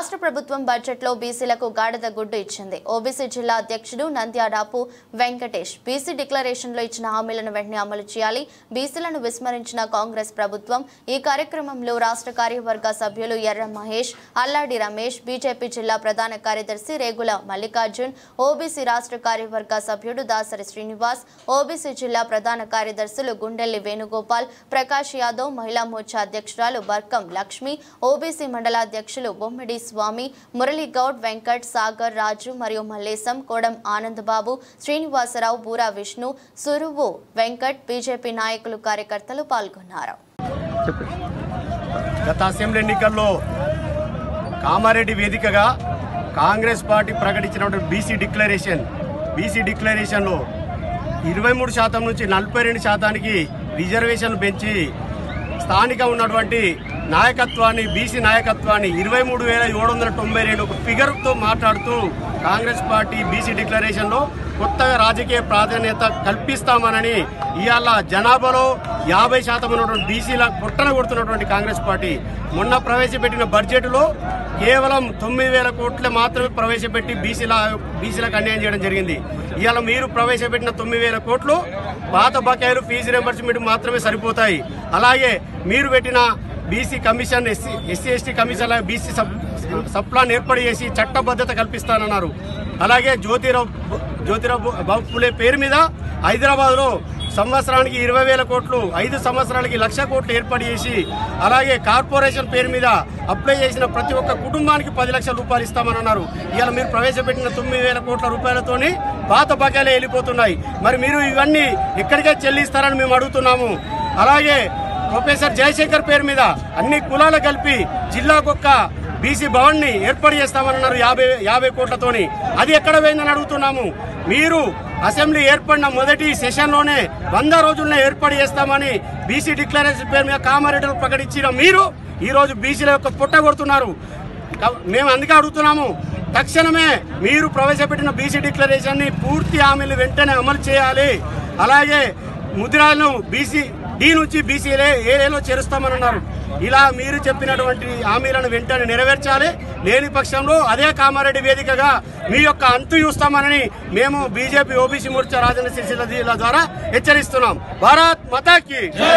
రాష్ట్ర ప్రభుత్వం బడ్జెట్లో బీసీలకు గాడిద గుడ్డు ఇచ్చింది. ఓబీసీ జిల్లా అధ్యక్షుడు నంద్యాడాపు వెంకటేష్ బీసీ డిక్లరేషన్లో ఇచ్చిన హామీలను వెంటనే అమలు చేయాలి, బీసీలను విస్మరించిన కాంగ్రెస్ ప్రభుత్వం. ఈ కార్యక్రమంలో రాష్ట్ర కార్యవర్గ సభ్యులు ఎర్ర మహేష్, అల్లాడి రమేష్, బీజేపీ జిల్లా ప్రధాన కార్యదర్శి రేగుల మల్లికార్జున్, ఓబీసీ రాష్ట్ర కార్యవర్గ సభ్యుడు దాసరి శ్రీనివాస్, ఓబీసీ జిల్లా ప్రధాన కార్యదర్శులు గుండెల్లి వేణుగోపాల్, ప్రకాష్ యాదవ్, మహిళా మోర్చా అధ్యక్షురాలు బర్కం లక్ష్మి, ఓబీసీ మండలాధ్యక్షులు బొమ్మిడి స్వామి, మురళీ గౌడ్, వెంకట్, సాగర్, రాజు మరియు మల్లేశం, కోడం ఆనందబాబు, శ్రీనివాసరావు, బూరా విష్ణు, సురువు వెంకట్, బీజేపీ నాయకులు, కార్యకర్తలు పాల్గొన్నారు. గత అసెంబ్లీ ఎన్నికల్లో కామారెడ్డి వేదికగా కాంగ్రెస్ పార్టీ ప్రకటించినటువంటి బీసీ డిక్లరేషన్లో 23% నుంచి 42% రిజర్వేషన్లు పెంచి స్థానిక ఉన్నటువంటి నాయకత్వాన్ని, బీసీ నాయకత్వాన్ని 23,792 ఫిగర్తో మాట్లాడుతూ కాంగ్రెస్ పార్టీ బీసీ డిక్లరేషన్లో కొత్తగా రాజకీయ ప్రాధాన్యత కల్పిస్తామనని ఇవాళ జనాభాలో 50% ఉన్నటువంటి బీసీల పొట్టన కొడుతున్నటువంటి కాంగ్రెస్ పార్టీ మొన్న ప్రవేశపెట్టిన బడ్జెట్లో కేవలం 9,000 కోట్లు మాత్రమే ప్రవేశపెట్టి బీసీలకు అన్యాయం చేయడం జరిగింది. ఇవాళ మీరు ప్రవేశపెట్టిన 9,000 కోట్లు పాత బకాయిలు, ఫీజు రింబర్స్మెంట్ మాత్రమే సరిపోతాయి. అలాగే మీరు పెట్టిన BC commission, SC ST commission, BC sub plan ఏర్పాటు చేసి చట్టబద్ధత కల్పిస్తానన్నారు. అలాగే జ్యోతిరావు బాపులే పేరు మీద హైదరాబాద్లో సంవత్సరానికి 20,000 కోట్లు, 5 సంవత్సరాలకి 1,00,000 కోట్లు ఏర్పాటు చేసి, అలాగే కార్పొరేషన్ పేరు మీద అప్లై చేసిన ప్రతి ఒక్క కుటుంబానికి 10 లక్షల రూపాయలు ఇస్తామని అన్నారు. ఇవాళ మీరు ప్రవేశపెట్టిన 9,000 కోట్ల రూపాయలతోని పాత బకాయిలే వెళ్ళిపోతున్నాయి. మరి మీరు ఇవన్నీ ఎక్కడికే చెల్లిస్తారని మేము అడుగుతున్నాము. అలాగే ప్రొఫెసర్ జయశంకర్ పేరు మీద అన్ని కులాలు కలిపి జిల్లాకొక్క బీసీ భవన్ని ఏర్పాటు చేస్తామన్నారు 50 కోట్లతోని. అది ఎక్కడ పోయిందని అడుగుతున్నాము. మీరు అసెంబ్లీ ఏర్పడిన మొదటి సెషన్లోనే 100 రోజుల్లోనే ఏర్పాటు చేస్తామని బీసీ డిక్లరేషన్ పేరు మీద కామారెడ్డిలో ప్రకటించిన మీరు ఈరోజు బీసీల యొక్క పుట్ట కొడుతున్నారు. మేము అందుకే అడుగుతున్నాము, తక్షణమే మీరు ప్రవేశపెట్టిన బీసీ డిక్లరేషన్ని పూర్తి హామీలు వెంటనే అమలు చేయాలి. అలాగే ముద్రాలను బీసీ డి నుంచి బీసీఏలో చేరుస్తామని అన్నారు. ఇలా మీరు చెప్పినటువంటి హామీలను వెంటనే నెరవేర్చాలి. లేని పక్షంలో అదే కామారెడ్డి వేదికగా మీ యొక్క అంతు చూస్తామని మేము బీజేపీ ఓబీసీ మోర్చా రాజన్న సిరిసిల్ల జిల్లా ద్వారా హెచ్చరిస్తున్నాం. భారత్ మాతాకి జై.